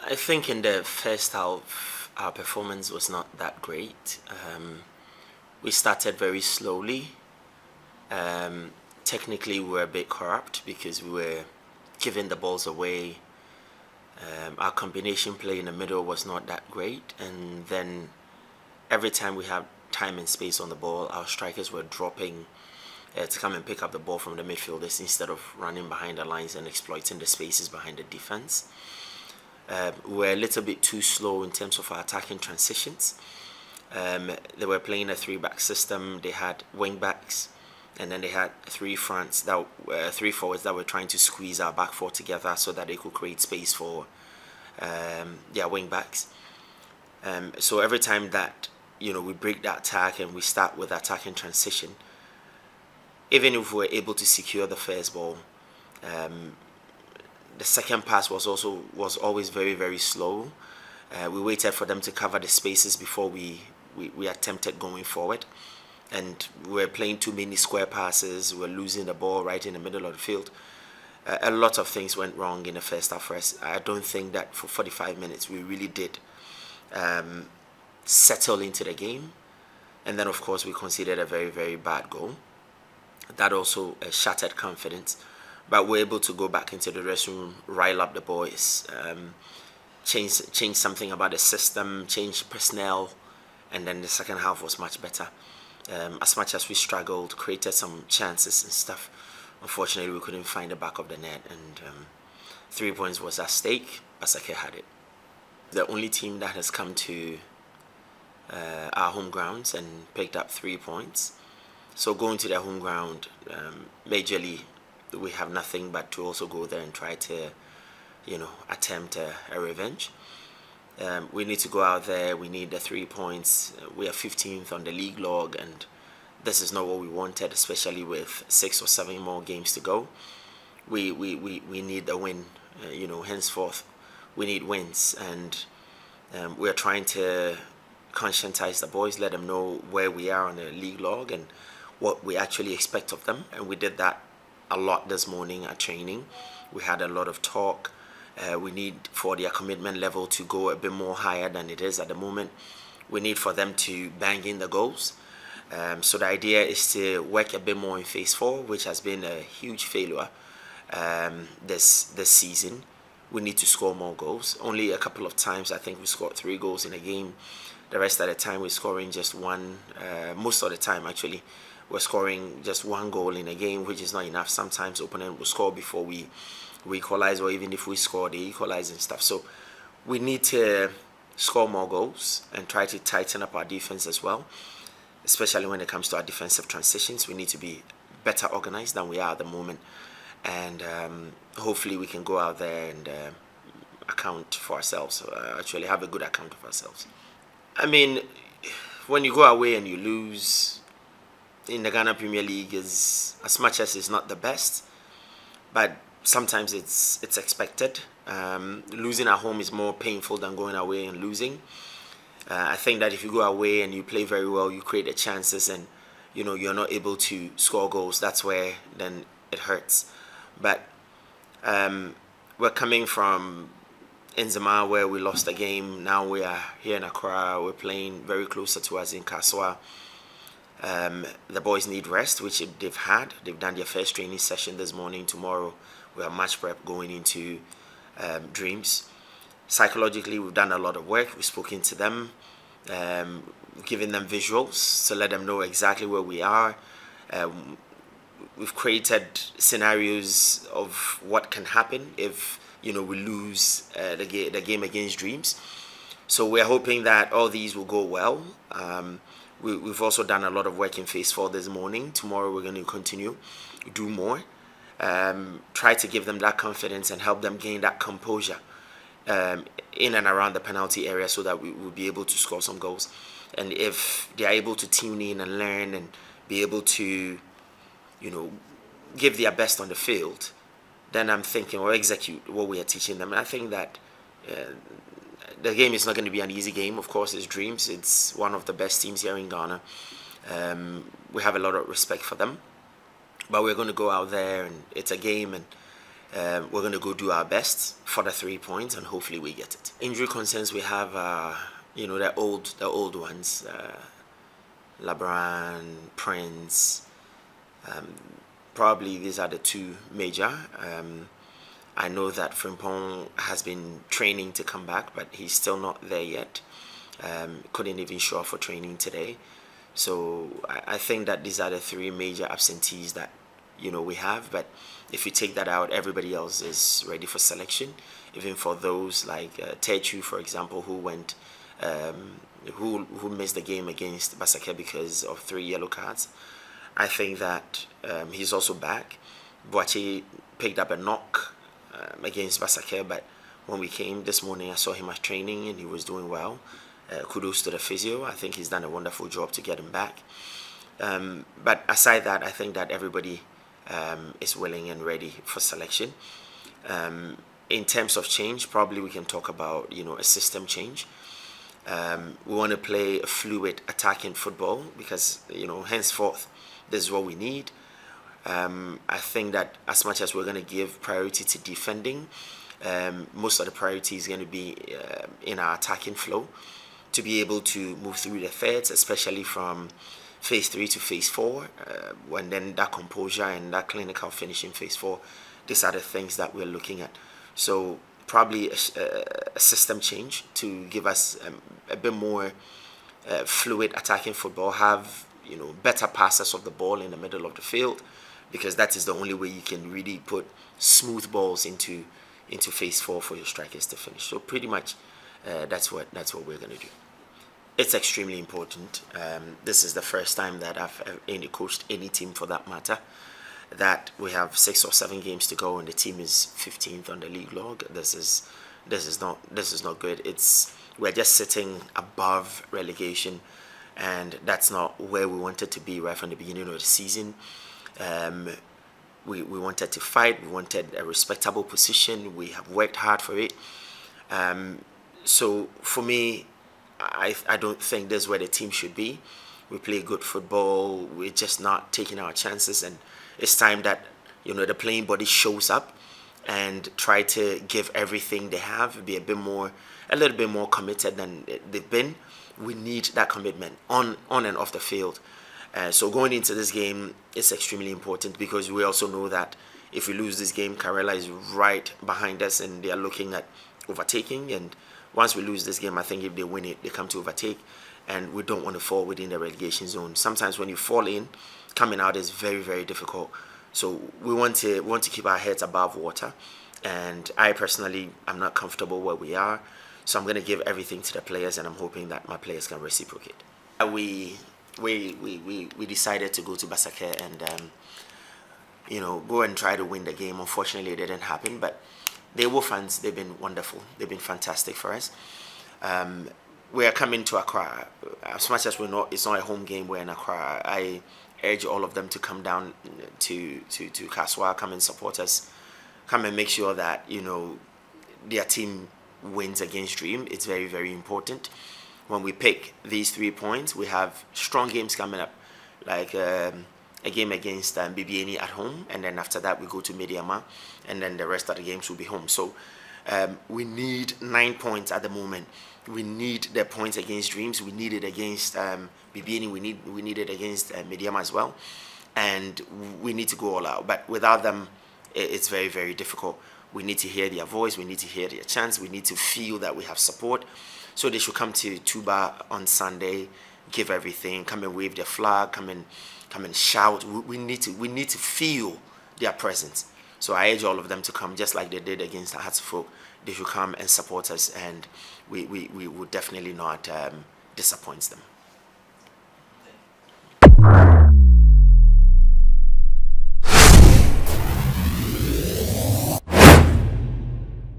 I think in the first half, our performance was not that great. We started very slowly. Um, Technically, we were a bit corrupt because we were giving the balls away. Our combination play in the middle was not that great, and then every time we had time and space on the ball, our strikers were dropping to come and pick up the ball from the midfielders instead of running behind the lines and exploiting the spaces behind the defense. We're a little bit too slow in terms of our attacking transitions. They were playing a three-back system. They had wing backs, and then they had three forwards that were trying to squeeze our back four together so that they could create space for their wing backs. So every time that we break that attack and we start with attacking transition, even if we were able to secure the first ball, the second pass was always very, very slow. We waited for them to cover the spaces before we attempted going forward, and we were playing too many square passes. We were losing the ball right in the middle of the field. A lot of things went wrong in the first half for us. I don't think that for 45 minutes we really did settle into the game, and then of course we conceded a very, very bad goal. That also shattered confidence, but we're able to go back into the dressing room, rile up the boys, change something about the system, change personnel, and then the second half was much better. As much as we struggled, created some chances and stuff, unfortunately we couldn't find the back of the net, and 3 points was at stake. Basake had it. The only team that has come to our home grounds and picked up 3 points. So going to their home ground, majorly, we have nothing but to also go there and try to, attempt a revenge. We need to go out there. We need the 3 points. We are 15th on the league log, and this is not what we wanted, especially with 6 or 7 more games to go. We need a win. Henceforth, we need wins, and we're trying to conscientize the boys, let them know where we are on the league log and what we actually expect of them. And we did that a lot this morning at training. We had a lot of talk. We need for their commitment level to go a bit more higher than it is at the moment. We need for them to bang in the goals. So the idea is to work a bit more in phase 4, which has been a huge failure this season. We need to score more goals. Only a couple of times I think we scored 3 goals in a game. The rest of the time we're scoring just one. Most of the time actually we're scoring just 1 goal in a game, which is not enough. Sometimes opponent will score before we equalize, or even if we score, they equalize and stuff. So we need to score more goals and try to tighten up our defense as well, especially when it comes to our defensive transitions. We need to be better organized than we are at the moment, and hopefully we can go out there and account for ourselves, actually have a good account of ourselves. I mean, when you go away and you lose in the Ghana Premier League, is as much as it's not the best, but sometimes it's expected. Losing at home is more painful than going away and losing. I think that if you go away and you play very well, you create the chances, and you're not able to score goals, that's where then it hurts. But we're coming from Nzema, where we lost a game. Now we are here in Accra. We're playing very closer to us in Kaswa. The boys need rest, which they've had. They've done their first training session this morning. Tomorrow we have match prep going into Dreams. Psychologically, we've done a lot of work. We've spoken to them, giving them visuals to let them know exactly where we are. We've created scenarios of what can happen if we lose the game against Dreams. So we're hoping that all these will go well. We've also done a lot of work in phase 4 this morning. Tomorrow we're going to continue, do more, try to give them that confidence and help them gain that composure in and around the penalty area, so that we will be able to score some goals. And if they are able to tune in and learn and be able to, give their best on the field, then I'm thinking, or execute what we are teaching them. And I think that the game is not going to be an easy game. Of course, it's Dreams. It's one of the best teams here in Ghana. We have a lot of respect for them, but we're going to go out there, and it's a game, and We're going to go do our best for the 3 points, and hopefully we get it. Injury concerns we have, the old ones, LeBron, Prince. Probably these are the two major. I know that Frimpong has been training to come back, but he's still not there yet. Couldn't even show up for training today. So I think that these are the three major absentees that we have. But if you take that out, everybody else is ready for selection. Even for those like Techu, for example, who went, who missed the game against Basake because of 3 yellow cards. I think that he's also back. Boache picked up a knock against Basake, but when we came this morning, I saw him at training and he was doing well. Kudos to the physio. I think he's done a wonderful job to get him back. But aside that, I think that everybody is willing and ready for selection. In terms of change, probably we can talk about a system change. We want to play a fluid attacking football because henceforth this is what we need. I think that as much as we're going to give priority to defending, most of the priority is going to be in our attacking flow, to be able to move through the thirds, especially from phase 3 to phase 4, when then that composure and that clinical finish in phase 4, these are the things that we're looking at. So probably a system change to give us a bit more fluid attacking football, have better passes of the ball in the middle of the field, because that is the only way you can really put smooth balls into phase 4 for your strikers to finish. So pretty much that's what we're going to do. It's extremely important. This is the first time that I've coached any team, for that matter, that we have 6 or 7 games to go and the team is 15th on the league log. This is not good. We're just sitting above relegation, and that's not where we wanted to be right from the beginning of the season. We wanted to fight. We wanted a respectable position. We have worked hard for it. So for me, I don't think this is where the team should be. We play good football. We're just not taking our chances, and it's time that the playing body shows up and try to give everything they have, be a little bit more committed than they've been. We need that commitment on and off the field. So going into this game, it's extremely important, because we also know that if we lose this game, Karela is right behind us and they are looking at overtaking. And once we lose this game, I think if they win it, they come to overtake, and we don't want to fall within the relegation zone. Sometimes when you fall in, coming out is very, very difficult. So we want to keep our heads above water, and I personally am not comfortable where we are. So I'm going to give everything to the players, and I'm hoping that my players can reciprocate. We decided to go to Basake and go and try to win the game. Unfortunately, it didn't happen, but the Ewo fans, they've been wonderful. They've been fantastic for us. We are coming to Accra. As much as it's not a home game, we're in Accra. I urge all of them to come down to Kaswa, come and support us, come and make sure that their team wins against Dream. It's very, very important. When we pick these 3 points, we have strong games coming up, like a game against BBNE at home, and then after that we go to Mediama, and then the rest of the games will be home. So we need 9 points at the moment. We need the points against Dreams. We need it against BBNE. We need it against Mediama as well, and we need to go all out. But without them, it's very, very difficult. We need to hear their voice. We need to hear their chants. We need to feel that we have support. So they should come to Tuba on Sunday, give everything, come and wave their flag, come and shout. We need to feel their presence. So I urge all of them to come, just like they did against the Hartsfolk. They should come and support us, and we will definitely not disappoint them.